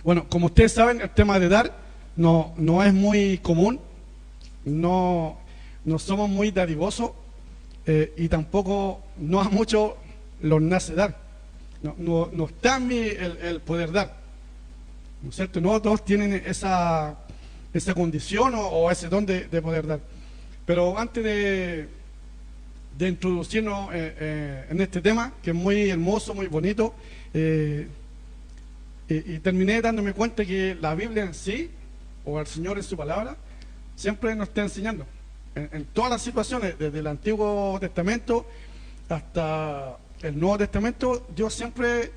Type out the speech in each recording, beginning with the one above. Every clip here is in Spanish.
Bueno, como ustedes saben, el tema de dar no es muy común, no somos muy dadivosos y tampoco no a muchos los nace dar. No está en mí el poder dar, ¿no es cierto? No todos tienen esa condición o ese don de poder dar. Pero antes de introducirnos en este tema, que es muy hermoso, muy bonito, y terminé dándome cuenta que la Biblia en sí, o el Señor en su palabra, siempre nos está enseñando, en todas las situaciones, desde el Antiguo Testamento hasta el Nuevo Testamento, Dios siempre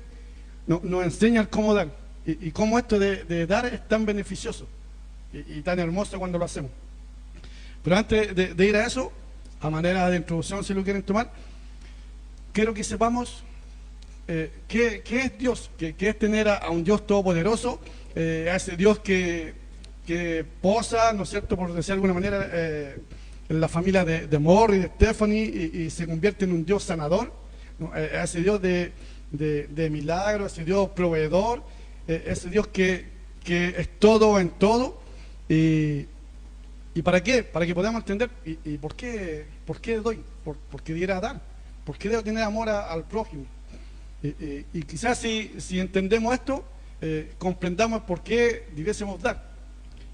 nos enseña cómo dar, y cómo esto de dar es tan beneficioso, y tan hermoso cuando lo hacemos. Pero antes de ir a eso, a manera de introducción, si lo quieren tomar, quiero que sepamos ¿qué es Dios? ¿Qué es tener a un Dios todopoderoso? A ese Dios que posa, ¿no es cierto?, por decir de alguna manera, en la familia de Morri, de Stephanie, y se convierte en un Dios sanador, ¿no? A ese Dios de milagros, ese Dios proveedor, ese Dios que es todo en todo. ¿Y para qué? Para que podamos entender y por qué doy, por qué diera a dar, por qué debo tener amor al prójimo. Y quizás si entendemos esto, comprendamos por qué debiésemos dar,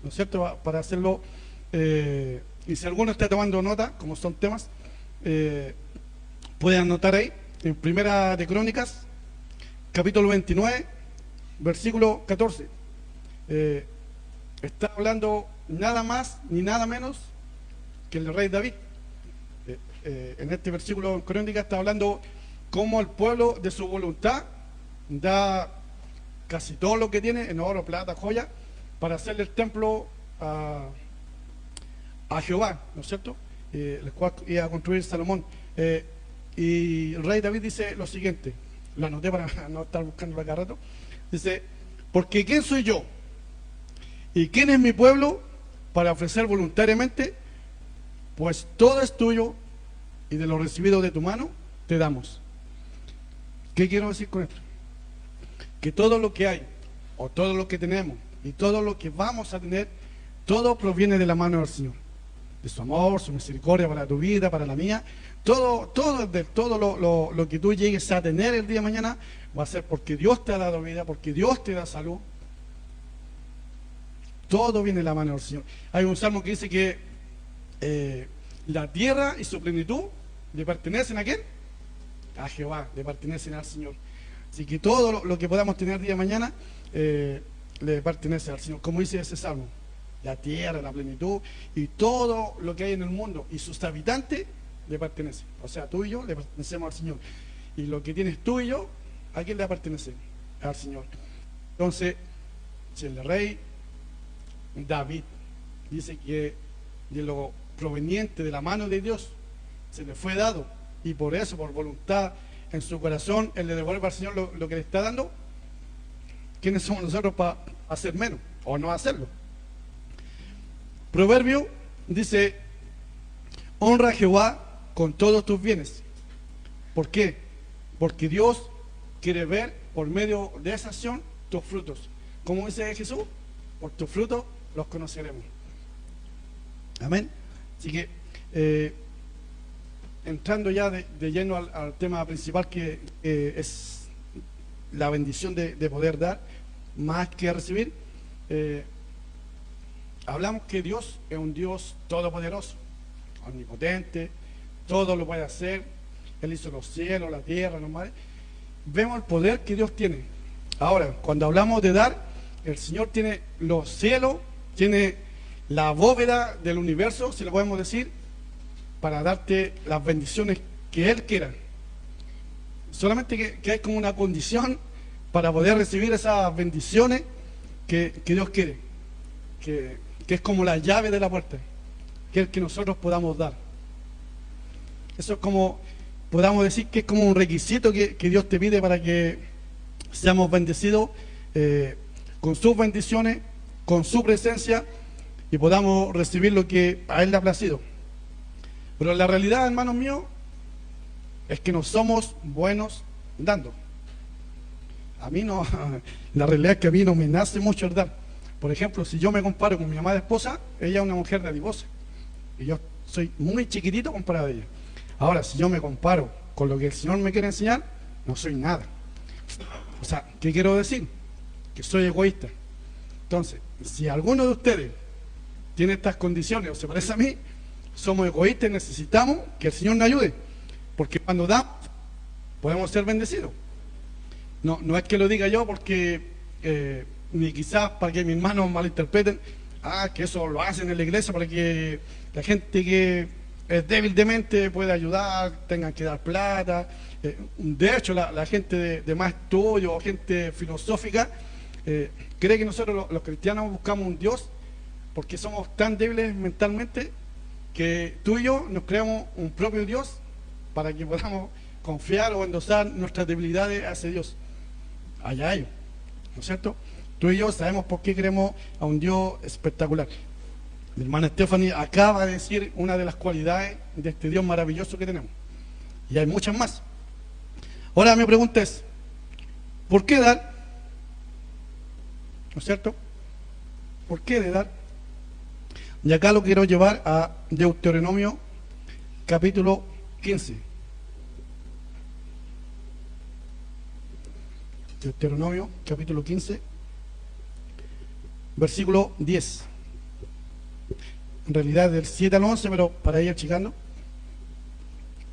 ¿no es cierto? Para hacerlo, y si alguno está tomando nota, como son temas, pueden anotar ahí, en Primera de Crónicas, capítulo 29, versículo 14. Está hablando nada más ni nada menos que el rey David. En este versículo en Crónicas está hablando cómo el pueblo de su voluntad da casi todo lo que tiene en oro, plata, joya, para hacerle el templo a Jehová, ¿no es cierto? El cual iba a construir Salomón. Y el rey David dice lo siguiente, lo anoté para no estar buscando cada rato. Dice: porque ¿quién soy yo? ¿Y quién es mi pueblo para ofrecer voluntariamente? Pues todo es tuyo, y de lo recibido de tu mano te damos. ¿Qué quiero decir con esto? Que todo lo que hay, o todo lo que tenemos, y todo lo que vamos a tener, todo proviene de la mano del Señor, de su amor, su misericordia para tu vida, para la mía. Todo lo que tú llegues a tener el día de mañana va a ser porque Dios te ha dado vida, porque Dios te da salud. Todo viene de la mano del Señor. Hay un salmo que dice que la tierra y su plenitud le pertenecen ¿a quién? A Jehová, le pertenecen al Señor. Así que todo lo que podamos tener día de mañana le pertenece al Señor, como dice ese salmo. La tierra, la plenitud y todo lo que hay en el mundo y sus habitantes le pertenece. O sea, tú y yo le pertenecemos al Señor. Y lo que tienes tú y yo, ¿a quién le pertenece? Al Señor. Entonces, si el rey David dice que de lo proveniente de la mano de Dios se le fue dado, y por eso, por voluntad en su corazón, él le devuelve al Señor lo que le está dando, ¿quiénes somos nosotros para hacer menos o no hacerlo? Proverbio dice: honra a Jehová con todos tus bienes. ¿Por qué? Porque Dios quiere ver por medio de esa acción tus frutos. Como dice Jesús, por tus frutos los conoceremos. Amén. Así que entrando ya de lleno al tema principal, que es la bendición de poder dar más que recibir, hablamos que Dios es un Dios todopoderoso, omnipotente, todo lo puede hacer. Él hizo los cielos, la tierra, los mares. Vemos el poder que Dios tiene. Ahora, cuando hablamos de dar, el Señor tiene los cielos, tiene la bóveda del universo, si lo podemos decir, para darte las bendiciones que Él quiera. Solamente que hay como una condición para poder recibir esas bendiciones que Dios quiere, que es como la llave de la puerta, que es el que nosotros podamos dar. Eso es como, podamos decir que es como un requisito que Dios te pide para que seamos bendecidos con sus bendiciones, con su presencia, y podamos recibir lo que a Él le ha placido. Pero la realidad, hermanos míos, es que no somos buenos dando. a mí no, la realidad es que a mí no me nace mucho el dar. Por ejemplo, si yo me comparo con mi amada esposa, ella es una mujer dadivosa y yo soy muy chiquitito comparado a ella. Ahora, si yo me comparo con lo que el Señor me quiere enseñar, no soy nada. O sea, ¿qué quiero decir? Que soy egoísta. Entonces, si alguno de ustedes tiene estas condiciones o se parece a mí, somos egoístas y necesitamos que el Señor nos ayude. Porque cuando damos, podemos ser bendecidos. No es que lo diga yo porque, ni quizás para que mis hermanos malinterpreten, que eso lo hacen en la iglesia para que la gente que es débil de mente pueda ayudar, tengan que dar plata. De hecho, la gente de más estudio o gente filosófica cree que nosotros los cristianos buscamos un Dios porque somos tan débiles mentalmente que tú y yo nos creamos un propio Dios para que podamos confiar o endosar nuestras debilidades hacia Dios. Allá ellos, ¿no es cierto? Tú y yo sabemos por qué queremos a un Dios espectacular. Mi hermana Stephanie acaba de decir una de las cualidades de este Dios maravilloso que tenemos. Y hay muchas más. Ahora mi pregunta es, ¿por qué dar? ¿No es cierto? ¿Por qué de dar? Y acá lo quiero llevar a Deuteronomio capítulo 15. Deuteronomio capítulo 15, versículo 10. En realidad del 7 al 11, pero para ir achicando.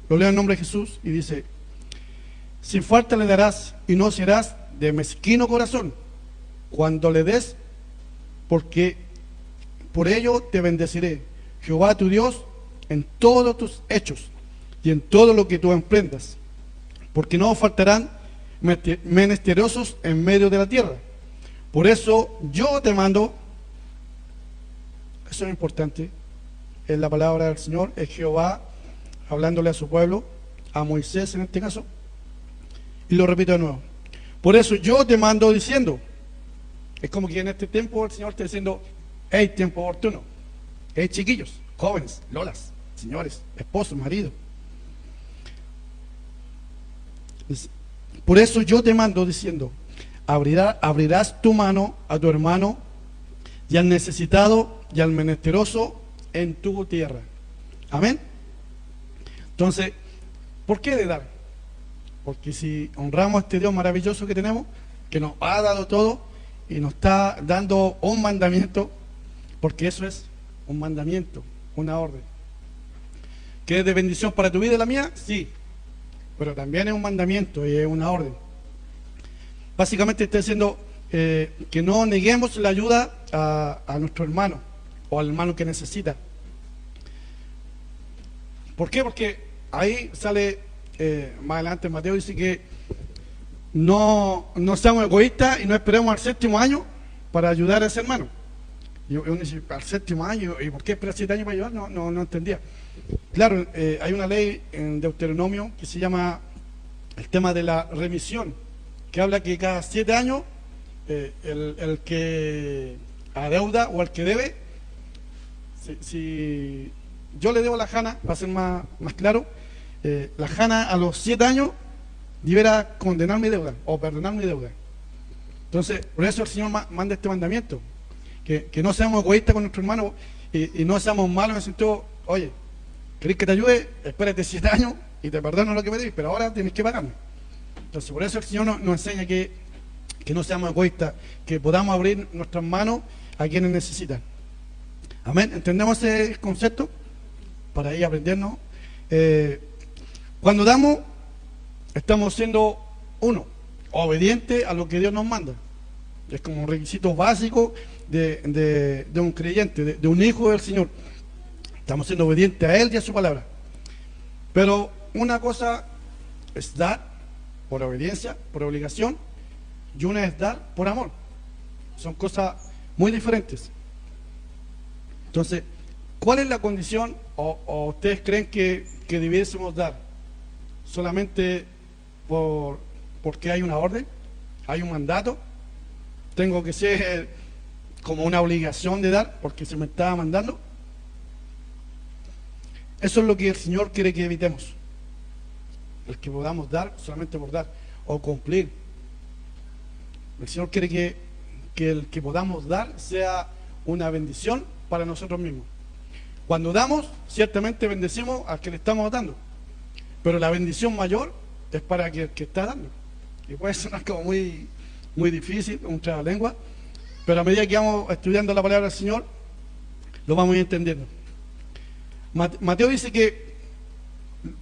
Lo leo en nombre de Jesús y dice: sin falta le darás y no serás de mezquino corazón cuando le des, porque por ello te bendeciré, Jehová tu Dios, en todos tus hechos y en todo lo que tú emprendas, porque no faltarán menesterosos en medio de la tierra. Por eso yo te mando. Eso es importante, es la palabra del Señor, es Jehová hablándole a su pueblo, a Moisés en este caso, y lo repito de nuevo. Por eso yo te mando diciendo, es como que en este tiempo el Señor está diciendo: hey, tiempo oportuno, hey, chiquillos, jóvenes, lolas, señores, esposos, maridos. Por eso yo te mando diciendo: abrirás tu mano a tu hermano y al necesitado y al menesteroso en tu tierra. Amén. Entonces, ¿por qué de dar? Porque si honramos a este Dios maravilloso que tenemos, que nos ha dado todo y nos está dando un mandamiento, porque eso es un mandamiento, una orden, que es de bendición para tu vida y la mía, sí, pero también es un mandamiento y es una orden. Básicamente está diciendo que no neguemos la ayuda a nuestro hermano o al hermano que necesita. ¿Por qué? Porque ahí sale, más adelante Mateo dice que no seamos egoístas y no esperemos al séptimo año para ayudar a ese hermano. Y uno dice: al séptimo año, ¿y por qué esperar 7 años para ayudar? No entendía. Claro, hay una ley en Deuteronomio que se llama el tema de la remisión, que habla que cada 7 años el que adeuda o el que debe, si yo le debo a la Jana, para ser más claro, la Jana a los 7 años deberá condenar mi deuda o perdonar mi deuda. Entonces, por eso el Señor manda este mandamiento, que no seamos egoístas con nuestro hermano y no seamos malos en el sentido: oye, ¿querés que te ayude? Espérate 7 años y te perdono lo que me debes, pero ahora tienes que pagarme. Entonces, por eso el Señor nos enseña que no seamos egoístas, que podamos abrir nuestras manos a quienes necesitan. Amén. ¿Entendemos ese concepto? Para ir aprendiendo. Cuando damos, estamos siendo obedientes a lo que Dios nos manda. Es como un requisito básico de un creyente, de un hijo del Señor. Estamos siendo obedientes a Él y a su palabra. Pero una cosa es dar por obediencia, por obligación, y una es dar por amor. Son cosas muy diferentes. Entonces, ¿cuál es la condición o ustedes creen que debiésemos dar? ¿Solamente porque hay una orden? ¿Hay un mandato? ¿Tengo que ser como una obligación de dar porque se me está mandando? Eso es lo que el Señor quiere que evitemos. El que podamos dar solamente por dar o cumplir. El Señor quiere que el que podamos dar sea una bendición para nosotros mismos. Cuando damos, ciertamente bendecimos al que le estamos dando, pero la bendición mayor es para el que está dando. Y puede sonar como muy, muy difícil, un trabalengua, pero a medida que vamos estudiando la palabra del Señor, lo vamos a ir entendiendo. Mateo dice que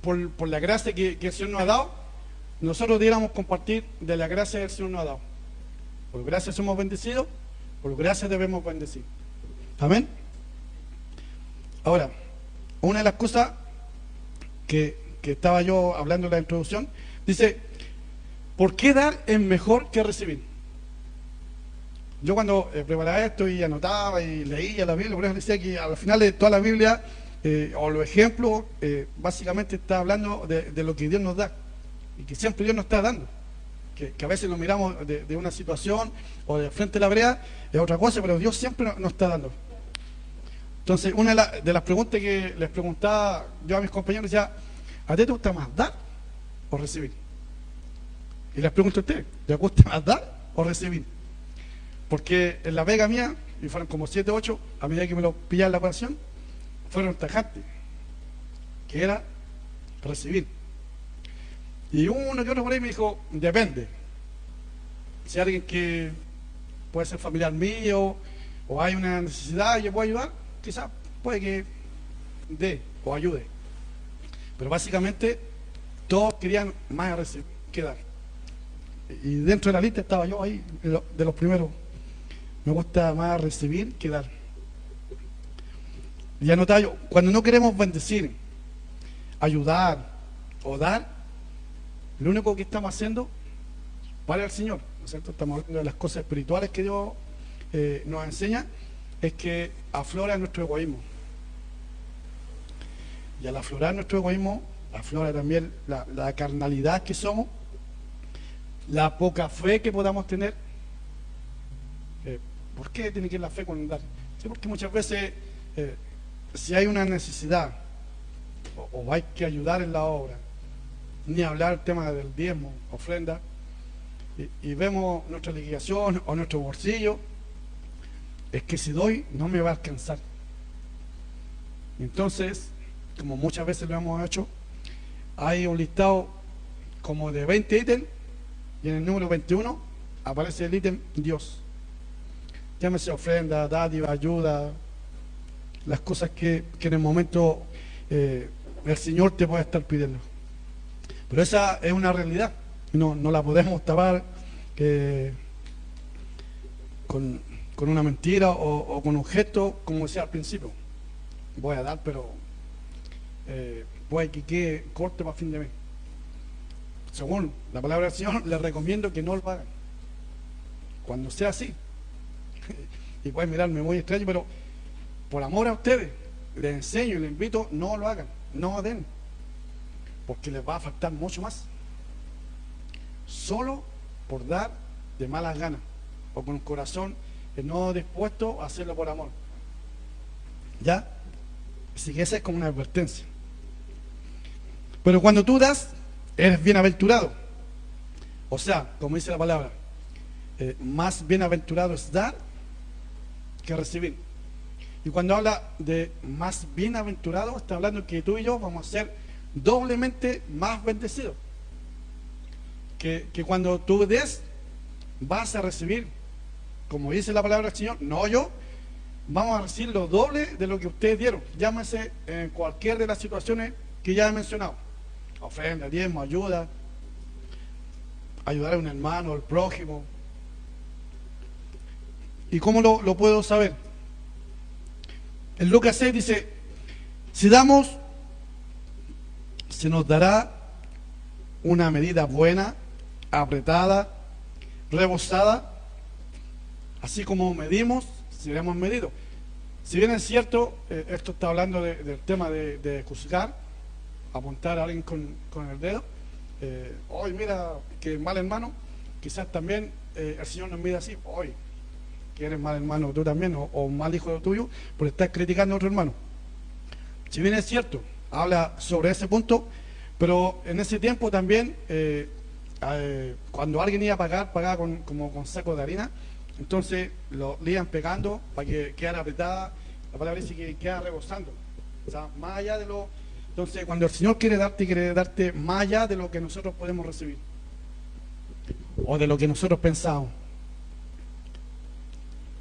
por la gracia que el Señor nos ha dado, nosotros debiéramos compartir de la gracia que el Señor nos ha dado. Por gracia somos bendecidos, por gracia debemos bendecir. Amén. Ahora, una de las cosas que estaba yo hablando en la introducción, dice, ¿por qué dar es mejor que recibir? Yo cuando preparaba esto y anotaba y leía la Biblia, por eso decía que al final de toda la Biblia, o los ejemplos, básicamente está hablando de lo que Dios nos da, y que siempre Dios nos está dando. Que a veces nos miramos de una situación o de frente a la brea, es otra cosa, pero Dios siempre nos está dando. Entonces, una de las preguntas que les preguntaba yo a mis compañeros, decía, ¿a ti te gusta más dar o recibir? Y les pregunto a ustedes, ¿les gusta más dar o recibir? Porque en la pega mía, y fueron como 7 o 8, a medida que me lo pillaban en la oración, fueron tajantes, que era recibir. Y uno que otro por ahí me dijo, depende. Si hay alguien que puede ser familiar mío, o hay una necesidad y yo puedo ayudar, quizás puede que dé o ayude. Pero básicamente todos querían más recibir que dar. Y dentro de la lista estaba yo ahí, de los primeros. Me gusta más recibir que dar. Y anotaba yo, cuando no queremos bendecir, ayudar o dar, lo único que estamos haciendo para el Señor, ¿no es cierto? Estamos hablando de las cosas espirituales que Dios nos enseña, es que aflora nuestro egoísmo. Y al aflorar nuestro egoísmo, aflora también la carnalidad que somos, la poca fe que podamos tener. ¿Por qué tiene que ir la fe con dar? Sí, porque muchas veces, si hay una necesidad, o hay que ayudar en la obra, ni hablar el tema del diezmo, ofrenda, y vemos nuestra liquidación o nuestro bolsillo, es que si doy no me va a alcanzar. Entonces, como muchas veces lo hemos hecho, hay un listado como de 20 ítems, y en el número 21 aparece el ítem Dios. Llámese ofrenda, dádiva, ayuda, las cosas que en el momento el Señor te puede estar pidiendo. Pero esa es una realidad, no la podemos tapar con una mentira o con un gesto, como decía al principio. Voy a dar, pero puede que quede corto para fin de mes. Según la palabra del Señor, les recomiendo que no lo hagan. Cuando sea así, y pueden mirarme muy extraño, pero por amor a ustedes, les enseño y les invito, no lo hagan, no den, porque les va a faltar mucho más. Solo por dar de malas ganas, o con un corazón no dispuesto a hacerlo por amor. ¿Ya? Así que esa es como una advertencia. Pero cuando tú das, eres bienaventurado. O sea, como dice la palabra, más bienaventurado es dar que recibir. Y cuando habla de más bienaventurado, está hablando que tú y yo vamos a ser doblemente más bendecidos. Que cuando tú des, vas a recibir, como dice la palabra del Señor, no yo, vamos a recibir lo doble de lo que ustedes dieron. Llámese en cualquier de las situaciones que ya he mencionado. Ofrenda, diezmo, ayuda, ayudar a un hermano, al prójimo. ¿Y cómo lo puedo saber? En Lucas 6 dice, si damos, se nos dará una medida buena, apretada, rebosada, así como medimos, seremos medidos. Si bien es cierto, esto está hablando del tema de juzgar, apuntar a alguien con el dedo, hoy mira que mal hermano, quizás también el Señor nos mira así, hoy que eres mal hermano tú también, o mal hijo tuyo, por estar criticando a otro hermano. Si bien es cierto, habla sobre ese punto, pero en ese tiempo también cuando alguien iba a pagar, pagaba como con sacos de harina, entonces le iban pegando para que quedara apretada, la palabra dice que queda rebosando, o sea, más allá de lo... Entonces, cuando el Señor quiere darte más allá de lo que nosotros podemos recibir, o de lo que nosotros pensamos.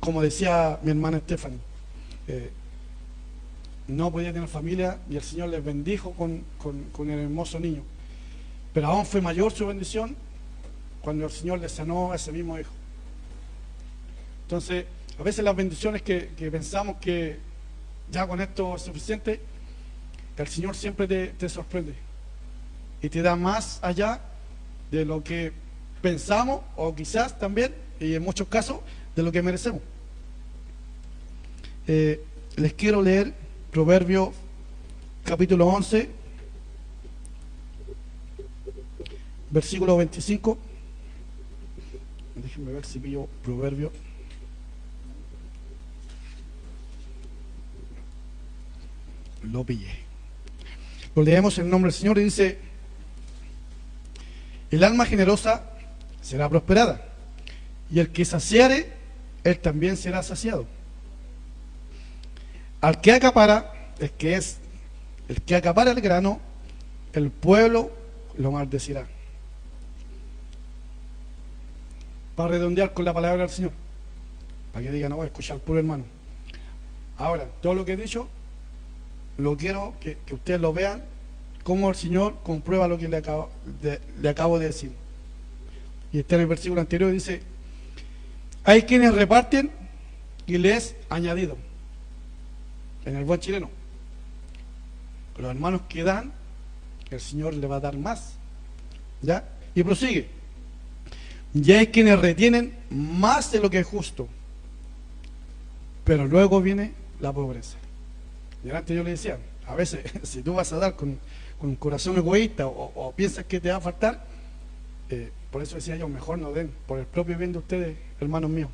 Como decía mi hermana Stephanie, no podía tener familia y el Señor les bendijo con el hermoso niño. Pero aún fue mayor su bendición cuando el Señor le sanó a ese mismo hijo. Entonces, a veces las bendiciones que pensamos que ya con esto es suficiente, el Señor siempre te sorprende y te da más allá de lo que pensamos, o quizás también, y en muchos casos, de lo que merecemos. Les quiero leer Proverbios capítulo 11, versículo 25. Déjenme ver si pillo Proverbio. Lo pillé. Lo leemos en el nombre del Señor y dice: el alma generosa será prosperada, y el que saciare, él también será saciado. Al que acapara, el que acapara el grano, el pueblo lo maldecirá. Para redondear con la palabra del Señor, para que digan: no voy a escuchar al puro hermano. Ahora, todo lo que he dicho, lo quiero que ustedes lo vean, cómo el Señor comprueba lo que le acabo de decir. Y está en el versículo anterior, dice: hay quienes reparten y les es añadido. En el buen chileno, los hermanos que dan, el Señor le va a dar más. ¿Ya? Y prosigue: y hay quienes retienen más de lo que es justo, pero luego viene la pobreza. Y antes yo le decía, a veces si tú vas a dar con un corazón egoísta o piensas que te va a faltar, por eso decía yo, mejor no den, por el propio bien de ustedes, hermanos míos,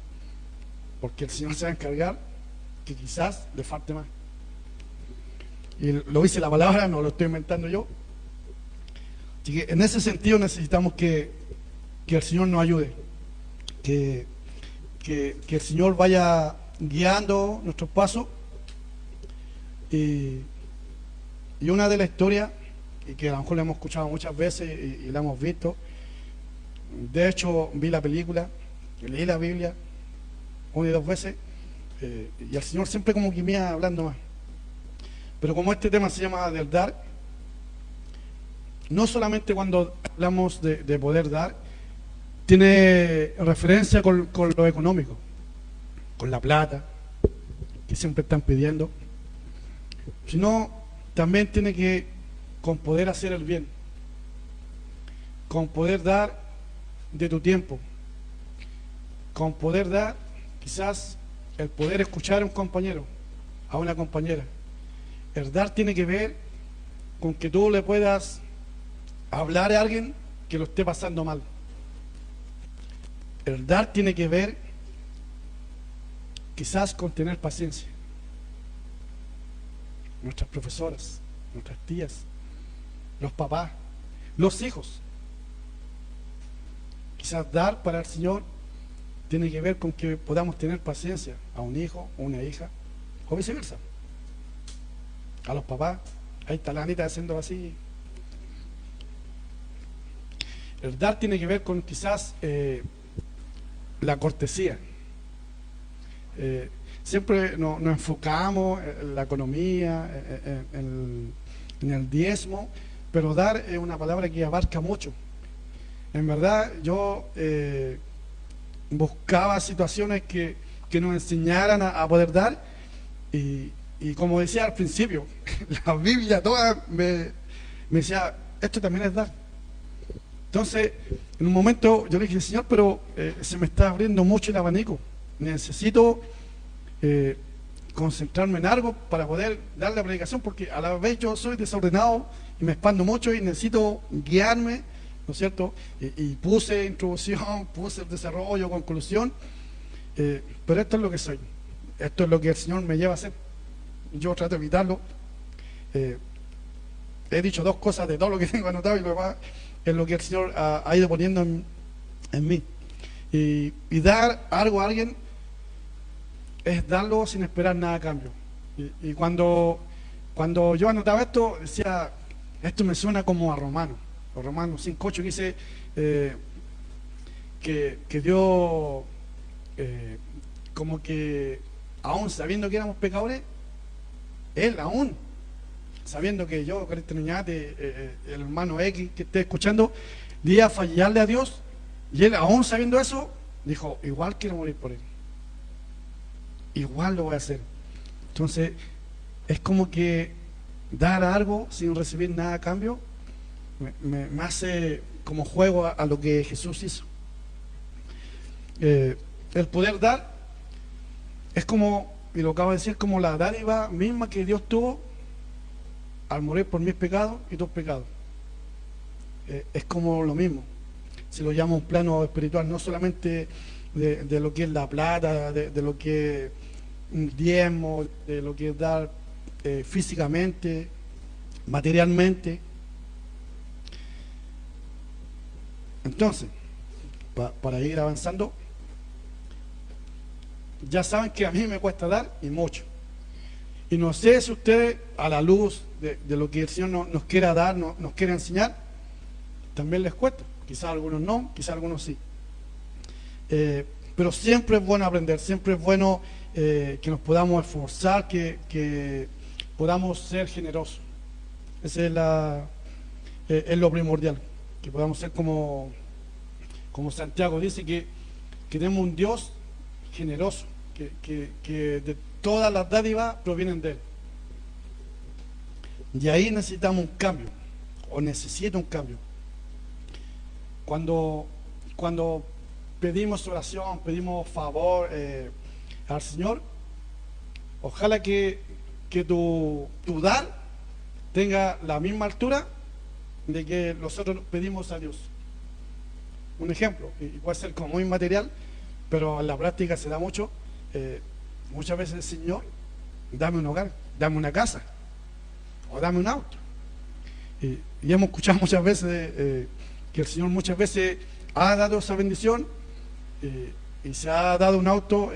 porque el Señor se va a encargar que quizás le falte más. Y lo dice la palabra, no lo estoy inventando yo. Así que en ese sentido necesitamos que el Señor nos ayude, que el Señor vaya guiando nuestros pasos. Y una de las historias, y que a lo mejor la hemos escuchado muchas veces y la hemos visto, de hecho vi la película, leí la Biblia 1 y 2 veces, y el Señor siempre como que me iba hablando más. Pero como este tema se llama del dar, no solamente cuando hablamos de poder dar, tiene referencia con lo económico, con la plata que siempre están pidiendo, sino también tiene que con poder hacer el bien, con poder dar de tu tiempo, con poder dar quizás el poder escuchar a un compañero, a una compañera. El dar tiene que ver con que tú le puedas hablar a alguien que lo esté pasando mal. El dar tiene que ver quizás con tener paciencia. Nuestras profesoras, nuestras tías, los papás, los hijos. Quizás dar para el Señor tiene que ver con que podamos tener paciencia a un hijo o una hija, o viceversa. A los papás, ahí está la Anita haciendo así. El dar tiene que ver con quizás la cortesía. Siempre nos enfocamos en la economía, en el diezmo, pero dar es una palabra que abarca mucho. En verdad, yo buscaba situaciones que nos enseñaran a poder dar, y como decía al principio, la Biblia toda me decía, esto también es dar. Entonces, en un momento yo le dije: Señor, pero se me está abriendo mucho el abanico, necesito concentrarme en algo para poder dar la predicación, porque a la vez yo soy desordenado y me expando mucho y necesito guiarme, ¿no es cierto? Y puse introducción, puse el desarrollo, conclusión, pero esto es lo que soy, esto es lo que el Señor me lleva a hacer. Yo trato de evitarlo. He dicho 2 cosas de todo lo que tengo anotado, y lo demás es lo que el Señor ha ido poniendo en mí. Y dar algo a alguien es darlo sin esperar nada a cambio. Y cuando yo anotaba esto, decía, esto me suena como a Romanos 5:8, que dice que Dios, como que aún sabiendo que éramos pecadores, Él aún sabiendo que yo, Cristian Uñate, el hermano X que esté escuchando, iba a fallarle a Dios, y Él aún sabiendo eso, dijo, igual quiero morir por Él, igual lo voy a hacer. Entonces es como que dar algo sin recibir nada a cambio me hace como juego a lo que Jesús hizo. El poder dar es como, y lo acabo de decir, como la dádiva misma que Dios tuvo al morir por mis pecados y tus pecados. Es como lo mismo, si lo llamo un plano espiritual, no solamente de lo que es la plata, de lo que es un diezmo, de lo que es dar físicamente, materialmente. Entonces, para ir avanzando, ya saben que a mí me cuesta dar y mucho. Y no sé si ustedes, a la luz de lo que el Señor nos quiera dar, nos quiere enseñar, también les cuesta. Quizás algunos no, quizás algunos sí. Pero siempre es bueno aprender, siempre es bueno que nos podamos esforzar, que podamos ser generosos. Ese es lo primordial, que podamos ser como Santiago dice, que tenemos un Dios generoso, que de todas las dádivas provienen de Él. Y ahí necesitamos un cambio, o necesita un cambio. Cuando pedimos oración, pedimos favor al Señor, ojalá que tu dar tenga la misma altura de que nosotros pedimos a Dios. Un ejemplo, y puede ser como muy material, pero en la práctica se da mucho. Muchas veces, Señor, dame un hogar, dame una casa, o dame un auto. Y hemos escuchado muchas veces que el Señor muchas veces ha dado esa bendición, y se ha dado un auto.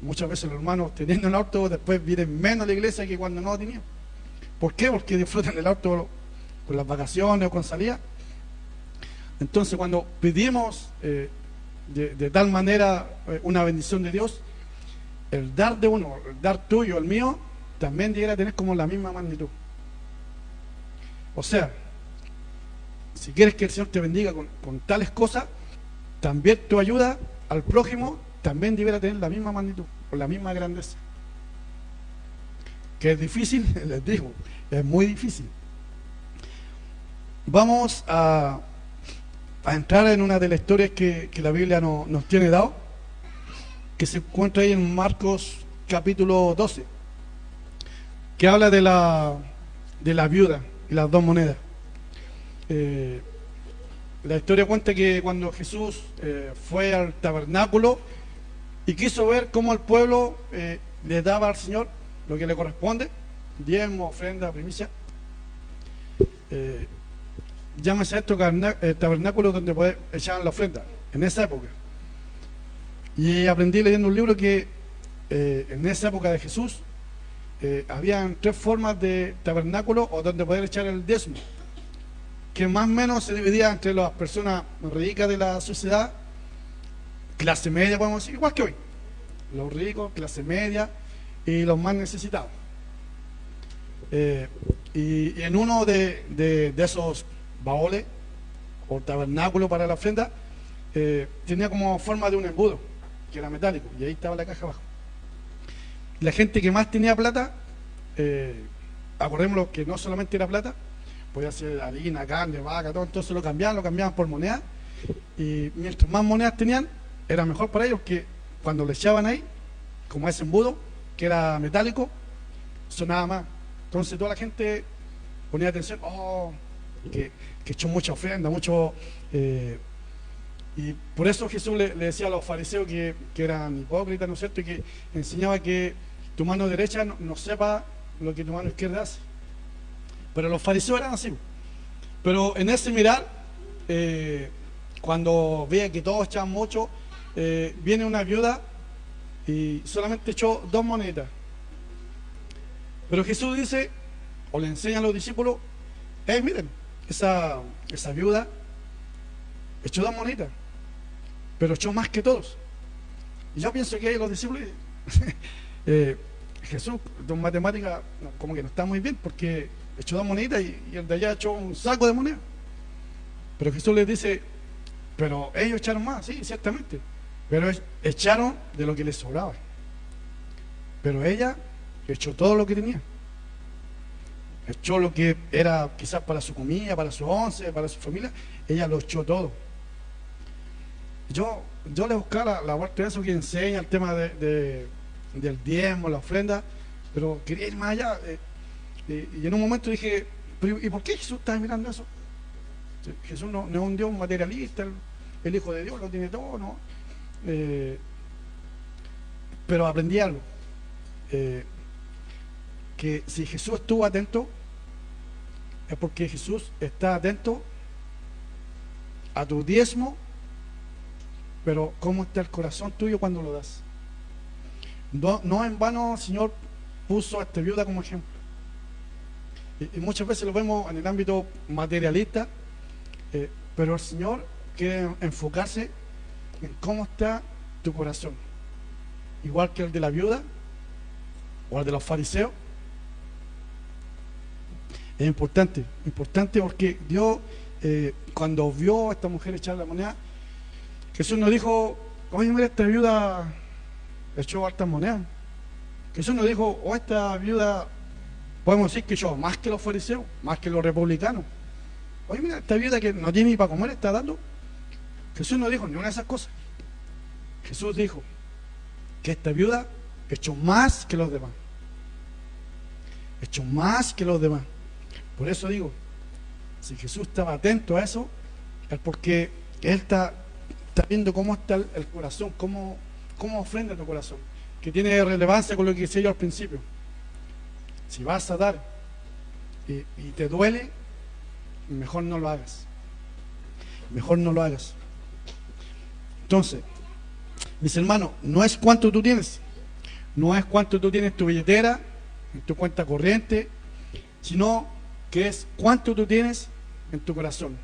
Muchas veces los hermanos teniendo un auto después vienen menos a la iglesia que cuando no lo tenían. ¿Por qué? Porque disfrutan del auto con las vacaciones o con salida. Entonces, cuando pedimos de tal manera una bendición de Dios, el dar de uno, el dar tuyo, el mío, también llega a tener como la misma magnitud. O sea, si quieres que el Señor te bendiga con tales cosas, también tu ayuda al prójimo también deberá tener la misma magnitud, con la misma grandeza. Que es difícil, les digo, es muy difícil. Vamos a entrar en una de las historias que la Biblia nos tiene dado, que se encuentra ahí en Marcos capítulo 12, que habla de la viuda y las dos monedas. La historia cuenta que cuando Jesús fue al tabernáculo y quiso ver cómo el pueblo le daba al Señor lo que le corresponde, diezmo, ofrenda, primicia, llámese esto tabernáculo donde echaban la ofrenda en esa época. Y aprendí leyendo un libro que en esa época de Jesús habían tres formas de tabernáculo o donde poder echar el diezmo, que más o menos se dividía entre las personas ricas de la sociedad, clase media, podemos decir, igual que hoy, los ricos, clase media, y los más necesitados. Y en uno de esos baúles o tabernáculo para la ofrenda tenía como forma de un embudo que era metálico, y ahí estaba la caja abajo. La gente que más tenía plata, acordémonos que no solamente era plata, podía ser harina, carne, vaca, todo, entonces lo cambiaban por monedas, y mientras más monedas tenían, era mejor para ellos, que cuando le echaban ahí, como ese embudo, que era metálico, sonaba más. Entonces toda la gente ponía atención, que echó mucha ofrenda, mucho... y por eso Jesús le decía a los fariseos que eran hipócritas, ¿no es cierto? Y que enseñaba que tu mano derecha no sepa lo que tu mano izquierda hace. Pero los fariseos eran así. Pero en ese mirar, cuando veía que todos echaban mucho, viene una viuda y solamente echó 2 monedas. Pero Jesús dice, o le enseña a los discípulos, miren, esa viuda echó 2 monedas, pero echó más que todos. Y yo pienso que ahí los discípulos, Jesús, de matemática, como que no está muy bien, porque echó 2 moneditas y el de allá echó un saco de monedas. Pero Jesús les dice, pero ellos echaron más, sí, ciertamente, pero echaron de lo que les sobraba. Pero ella echó todo lo que tenía. Echó lo que era quizás para su comida, para su once, para su familia. Ella lo echó todo. Yo le buscaba la parte de eso que enseña el tema del diezmo, la ofrenda, pero quería ir más allá. Y en un momento dije, ¿y por qué Jesús está mirando eso? Jesús no es un Dios materialista, el Hijo de Dios lo tiene todo, ¿no? Pero aprendí algo. Que si Jesús estuvo atento, es porque Jesús está atento a tu diezmo, pero cómo está el corazón tuyo cuando lo das. No en vano el Señor puso a esta viuda como ejemplo. Y muchas veces lo vemos en el ámbito materialista, pero el Señor quiere enfocarse en cómo está tu corazón, igual que el de la viuda o el de los fariseos. Es importante porque Dios, cuando vio a esta mujer echar la moneda, Jesús nos dijo, oye, mira, esta viuda echó hartas monedas. Jesús nos dijo, esta viuda, podemos decir que echó más que los fariseos, más que los republicanos. Oye, mira, esta viuda que no tiene ni para comer está dando. Jesús no dijo ni una de esas cosas. Jesús dijo que esta viuda echó más que los demás. Echó más que los demás. Por eso digo, si Jesús estaba atento a eso, es porque Él está viendo cómo está el corazón, cómo ofrenda tu corazón, que tiene relevancia con lo que decía yo al principio. Si vas a dar y te duele, mejor no lo hagas. Mejor no lo hagas. Entonces, mis hermanos, no es cuánto tú tienes, no es cuánto tú tienes en tu billetera, en tu cuenta corriente, sino que es cuánto tú tienes en tu corazón,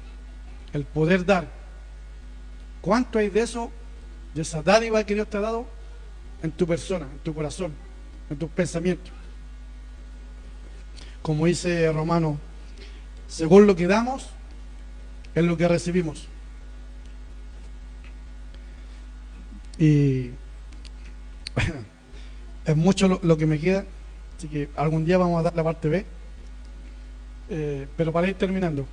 el poder dar. ¿Cuánto hay de eso, de esa dádiva que Dios te ha dado en tu persona, en tu corazón, en tus pensamientos? Como dice Romano, según lo que damos, es lo que recibimos. Y es mucho lo que me queda, así que algún día vamos a dar la parte B. Pero para ir terminando,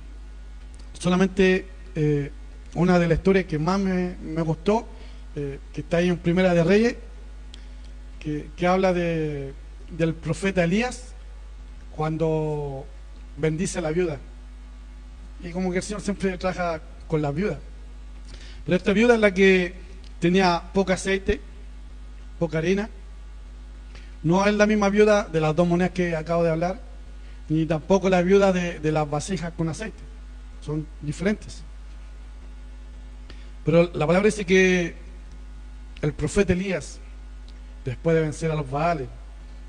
solamente una de las historias que más me gustó, que está ahí en Primera de Reyes, que habla del profeta Elías cuando bendice a la viuda. Y como que el Señor siempre trabaja con las viudas, pero esta viuda es la que tenía poco aceite, poca harina. No es la misma viuda de las 2 monedas que acabo de hablar, ni tampoco la viuda de las vasijas con aceite. Son diferentes. Pero la palabra dice que el profeta Elías, después de vencer a los Baales,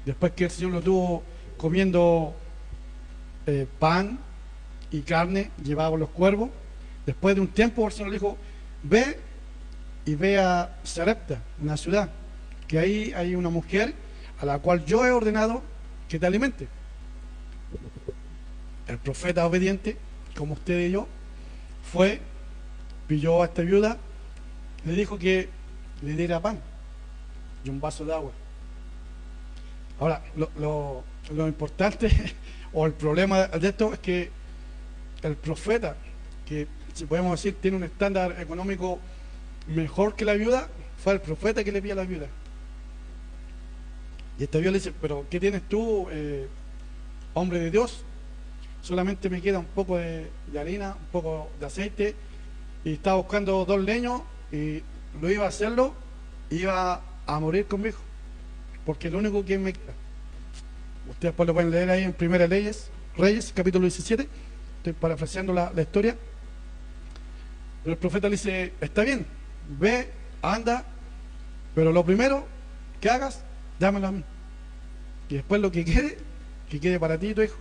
después que el Señor lo tuvo comiendo pan y carne llevado por los cuervos, después de un tiempo el Señor le dijo, ve y ve a Sarepta, una ciudad, que ahí hay una mujer a la cual yo he ordenado que te alimente. El profeta obediente, como usted y yo, fue, pilló a esta viuda, le dijo que le diera pan y un vaso de agua. Ahora, lo importante o el problema de esto es que el profeta, que si podemos decir tiene un estándar económico mejor que la viuda, fue el profeta que le pide a la viuda. Y esta viuda le dice, pero ¿qué tienes tú, hombre de Dios? Solamente me queda un poco de harina, un poco de aceite, y estaba buscando 2 leños y lo iba a hacerlo, iba a morir con mi hijo, porque lo único que me queda. Ustedes después lo pueden leer ahí en Primera Reyes, capítulo 17, estoy parafraseando la historia. Pero el profeta le dice, está bien, ve, anda, pero lo primero que hagas, dámelo a mí. Y después lo que quede para ti y tu hijo.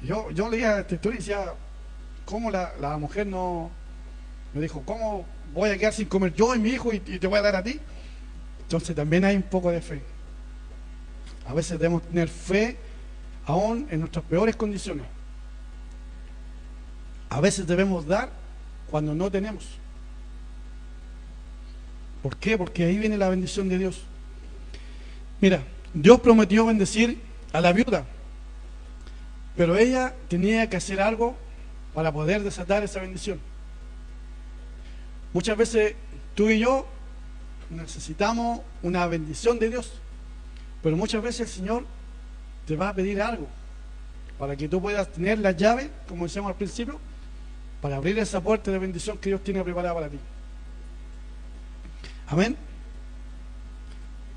Yo leía esta historia y decía, ¿cómo la mujer no me dijo, ¿cómo voy a quedar sin comer yo y mi hijo y te voy a dar a ti? Entonces también hay un poco de fe. A veces debemos tener fe aún en nuestras peores condiciones. A veces debemos dar cuando no tenemos. ¿Por qué? Porque ahí viene la bendición de Dios. Mira, Dios prometió bendecir a la viuda, pero ella tenía que hacer algo para poder desatar esa bendición. Muchas veces tú y yo necesitamos una bendición de Dios, pero muchas veces el Señor te va a pedir algo para que tú puedas tener la llave, como decíamos al principio, para abrir esa puerta de bendición que Dios tiene preparada para ti. Amén.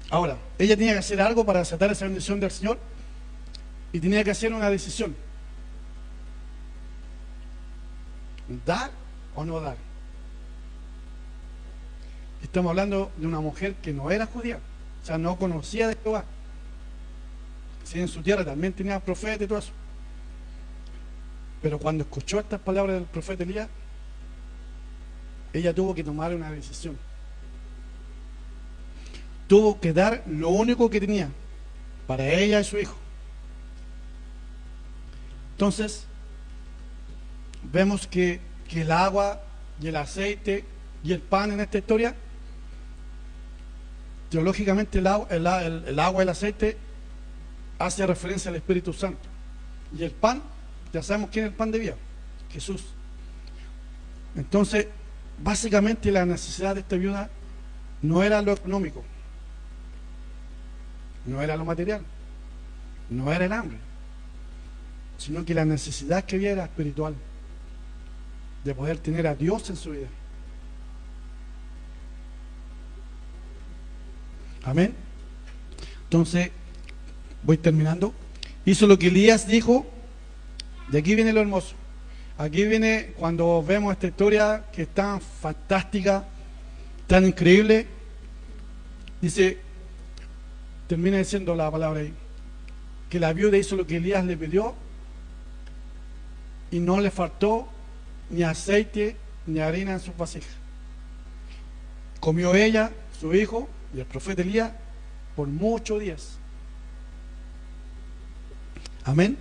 Ahora, ella tenía que hacer algo para desatar esa bendición del Señor y tenía que hacer una decisión: dar o no dar. Estamos hablando de una mujer que no era judía, o sea, no conocía de Jehová. Si en su tierra también tenía profeta y todo eso, pero cuando escuchó estas palabras del profeta Elías, ella tuvo que tomar una decisión. Tuvo que dar lo único que tenía para ella y su hijo. Entonces vemos que el agua y el aceite y el pan en esta historia, teológicamente el agua y el aceite hace referencia al Espíritu Santo, y el pan, ya sabemos quién es el pan de vida, Jesús. Entonces básicamente la necesidad de esta viuda no era lo económico, no era lo material, no era el hambre, sino que la necesidad que había era espiritual, de poder tener a Dios en su vida. Amén. Entonces, voy terminando. Hizo lo que Elías dijo. De aquí viene lo hermoso. Aquí viene cuando vemos esta historia que es tan fantástica, tan increíble. Dice, termina diciendo la palabra ahí, que la viuda hizo lo que Elías le pidió y no le faltó ni aceite ni harina en sus vasijas. Comió ella, su hijo y el profeta Elías por muchos días. Amén.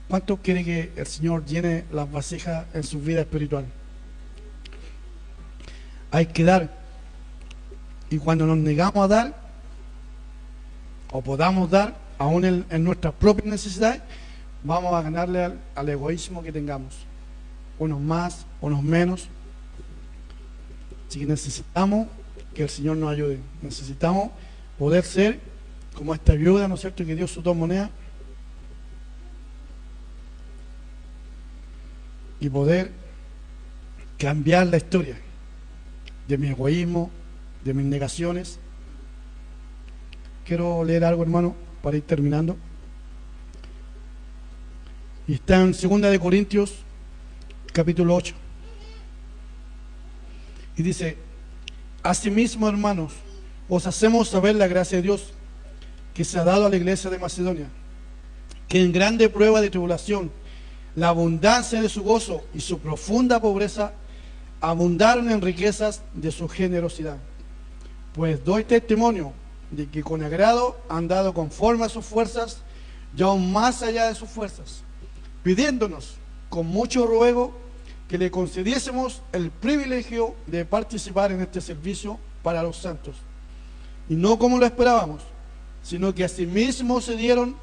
¿Cuánto quiere que el Señor llene las vasijas en su vida espiritual? Hay que dar. Y cuando nos negamos a dar, o podamos dar, aún en nuestras propias necesidades, vamos a ganarle al egoísmo que tengamos. Unos más, unos menos. Así que necesitamos que el Señor nos ayude. Necesitamos poder ser como esta viuda, ¿no es cierto?, que dio sus 2 monedas, y poder cambiar la historia de mi egoísmo, de mis negaciones. Quiero leer algo, hermano, para ir terminando. Y está en 2 de Corintios, capítulo 8. Y dice: asimismo, hermanos, os hacemos saber la gracia de Dios que se ha dado a la iglesia de Macedonia, que en grande prueba de tribulación, la abundancia de su gozo y su profunda pobreza abundaron en riquezas de su generosidad. Pues doy testimonio de que con agrado han dado conforme a sus fuerzas y aún más allá de sus fuerzas, pidiéndonos con mucho ruego que le concediésemos el privilegio de participar en este servicio para los santos, y no como lo esperábamos, sino que asimismo se dieron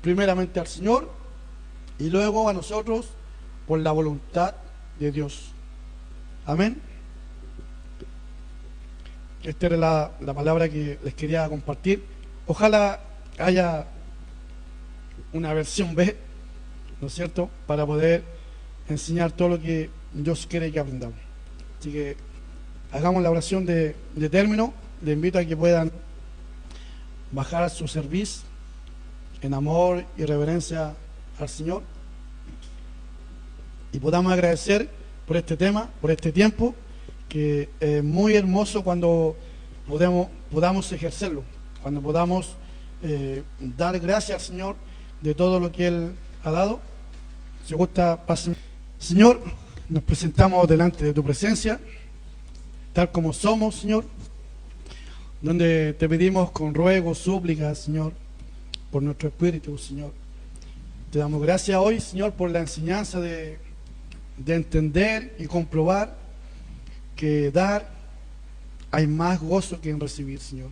primeramente al Señor y luego a nosotros por la voluntad de Dios. Amén. Esta era la palabra que les quería compartir. Ojalá haya una versión B, ¿no es cierto?, para poder enseñar todo lo que Dios quiere que aprendamos. Así que hagamos la oración de término. Les invito a que puedan bajar su servicio en amor y reverencia al Señor, y podamos agradecer por este tema, por este tiempo, que es muy hermoso cuando podamos ejercerlo, cuando podamos dar gracias al Señor de todo lo que Él ha dado. Si gusta, pasen. Señor, nos presentamos delante de tu presencia, tal como somos, Señor, donde te pedimos con ruegos, súplicas, Señor, por nuestro espíritu, Señor. Te damos gracias hoy, Señor, por la enseñanza de entender y comprobar que dar hay más gozo que en recibir, Señor.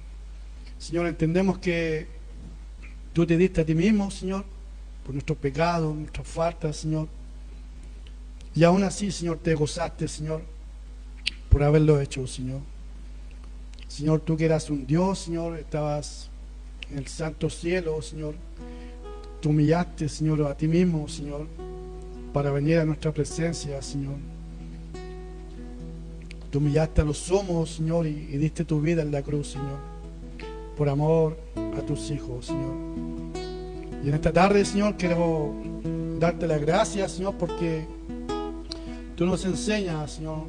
Señor, entendemos que tú te diste a ti mismo, Señor, por nuestros pecados, nuestras faltas, Señor. Y aún así, Señor, te gozaste, Señor, por haberlo hecho, Señor. Señor, tú que eras un Dios, Señor, estabas en el santo cielo, Señor. Tú humillaste, Señor, a ti mismo, Señor, para venir a nuestra presencia, Señor. Tú humillaste a los sumos, Señor, y diste tu vida en la cruz, Señor, por amor a tus hijos, Señor. Y en esta tarde, Señor, quiero darte las gracias, Señor, porque tú nos enseñas, Señor,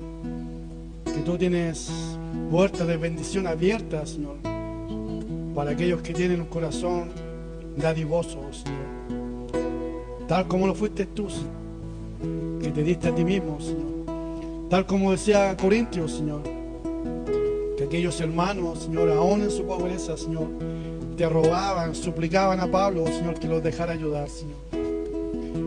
que tú tienes puertas de bendición abiertas, Señor, para aquellos que tienen un corazón dadivoso, Señor. Tal como lo fuiste tú, Señor, que te diste a ti mismo, Señor. Tal como decía Corintios, Señor, que aquellos hermanos, Señor, aún en su pobreza, Señor, te rogaban, suplicaban a Pablo, Señor, que los dejara ayudar, Señor.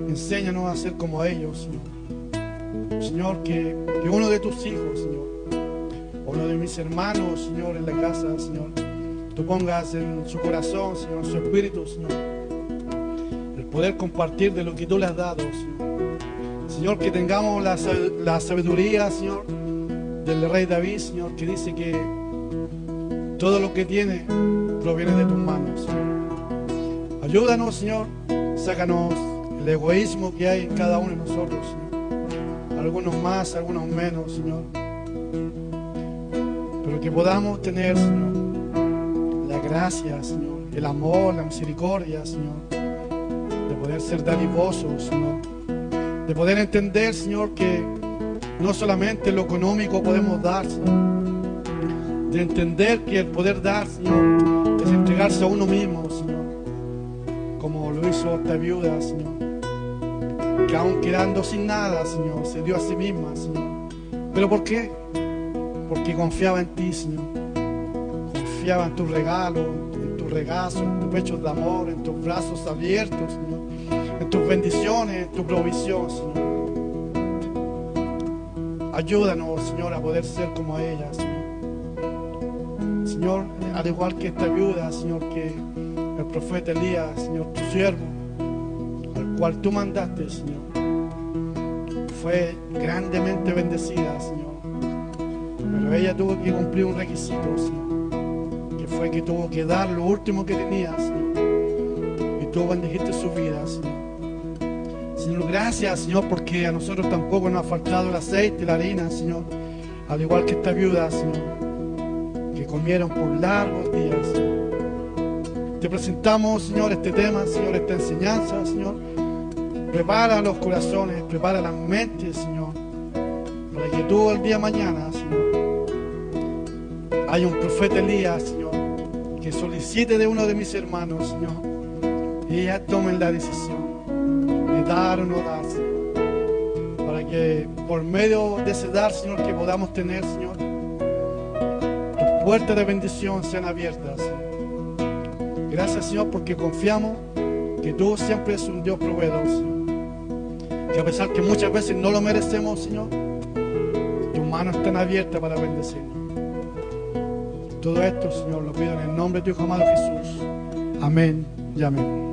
Enséñanos a ser como ellos, Señor. Señor, que uno de tus hijos, Señor, o uno de mis hermanos, Señor, en la casa, Señor, tú pongas en su corazón, Señor, en su espíritu, Señor, el poder compartir de lo que tú le has dado, Señor. Señor, que tengamos la sabiduría, Señor, del rey David, Señor, que dice que todo lo que tiene proviene de tus manos, Señor. Ayúdanos, Señor, sácanos el egoísmo que hay en cada uno de nosotros, Señor. Algunos más, algunos menos, Señor. Pero que podamos tener, Señor, la gracia, Señor, el amor, la misericordia, Señor, de poder ser dadivosos, Señor, de poder entender, Señor, que no solamente lo económico podemos dar, Señor, de entender que el poder dar, Señor, es entregarse a uno mismo, Señor, como lo hizo esta viuda, Señor, que aún quedando sin nada, Señor, se dio a sí misma, Señor. ¿Pero por qué? Porque confiaba en ti, Señor. Confiaba en tu regalo, en tu regazo, en tus pechos de amor, en tus brazos abiertos, Señor, en tus bendiciones, en tu provisión, Señor. Ayúdanos, Señor, a poder ser como ella, Señor. Señor, al igual que esta viuda, Señor, que el profeta Elías, Señor, tu siervo, al cual tú mandaste, Señor, fue grandemente bendecida, Señor. Pero ella tuvo que cumplir un requisito, Señor, que fue que tuvo que dar lo último que tenía, Señor. Y tú bendijiste su vida, Señor. Señor, gracias, Señor, porque a nosotros tampoco nos ha faltado el aceite y la harina, Señor, al igual que esta viuda, Señor, que comieron por largos días, Señor. Te presentamos, Señor, este tema, Señor, esta enseñanza, Señor. Prepara los corazones, prepara las mentes, Señor, para que tú el día de mañana, Señor, haya un profeta Elías, Señor, que solicite de uno de mis hermanos, Señor, y ella tome la decisión de dar o no dar, Señor, para que por medio de ese dar, Señor, que podamos tener, Señor, tus puertas de bendición sean abiertas, Señor. Gracias, Señor, porque confiamos que tú siempre eres un Dios proveedor, Señor. Que a pesar que muchas veces no lo merecemos, Señor, tus manos están abiertas para bendecirnos. Todo esto, Señor, lo pido en el nombre de tu Hijo amado Jesús. Amén y amén.